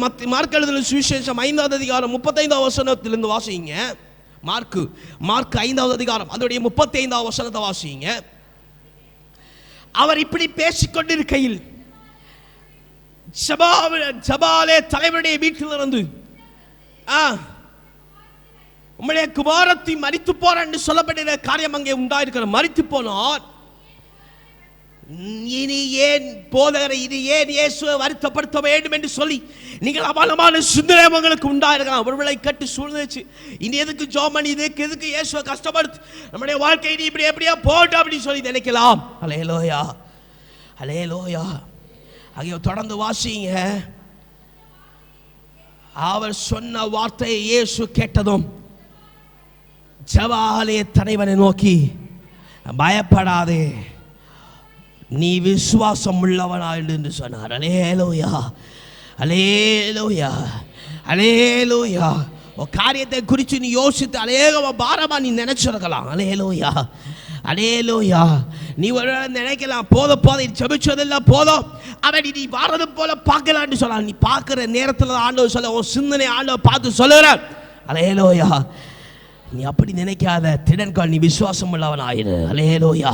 Mark எழுதின சுவிசேஷம் 5வது அதிகாரம் 35வது வசனத்திலிருந்து வாசிங்க. மார்க் 5வது அதிகாரம் அதோடைய 35வது வசனத்தை வாசிங்க. அவர் இப்படி பேசிக்கொண்டிருக்கையில் ஜபாலே தலைவருடைய வீட்டிலிருந்து உம்முடைய குமாரத்தை மரித்து போற என்று சொல்லப்பட்ட காரியம் அங்கே உண்டாயிருக்கிற மரித்து போனார். இனி ஏன் போதகரை இது ஏன் இயேசுவை வருத்தப்படுத்த வேண்டும் என்று சொல்லி நீங்கள் அவலமான சிந்தனை உங்களுக்கு உண்டாயிருக்கலாம். ஒருவேளை கட்டு சூழ்ந்துச்சு, இனி எதுக்கு ஜோமன், எதுக்கு இயேசுவை கஷ்டப்படுத்து, நம்முடைய வாழ்க்கை இனி இப்படி எப்படியா போட்டு அப்படின்னு சொல்லி நினைக்கலாம். அல்லேலூயா, அல்லேலூயா. ஆகிய தொடர்ந்து வாசிங்க. அவர் சொன்ன வார்த்தையை இயேசு கேட்டதும் ஜெபாலய தலைவனை நோக்கி, பயப்படாதே, நீ விசுவாசம் உள்ளவனா என்று சொன்னார். அல்லேலூயா, அல்லேலூயா, அல்லேலூயா. ஒரு காரியத்தை குறித்து நீ யோசித்து அநேக பாரமா நீ நினைச்சிருக்கலாம். அல்லேலூயா, அல்லேலூயா. நீ ஒரு நினைக்கலாம், போதும் செபிச்சதெல்லாம் போதும், அவன் நீ வாரது போல பார்க்கலான்னு சொல்லலாம். நீ பார்க்குற நேரத்தில் ஆண்டவர் சொல்ல, உன் சிந்தனை ஆண்டவர் பார்த்து சொல்லுற. அல்லேலூயா. நீ அப்படி நினைக்காத, திடன்கால், நீ விசுவாசம் உள்ளவனாயிரு. அல்லேலூயா.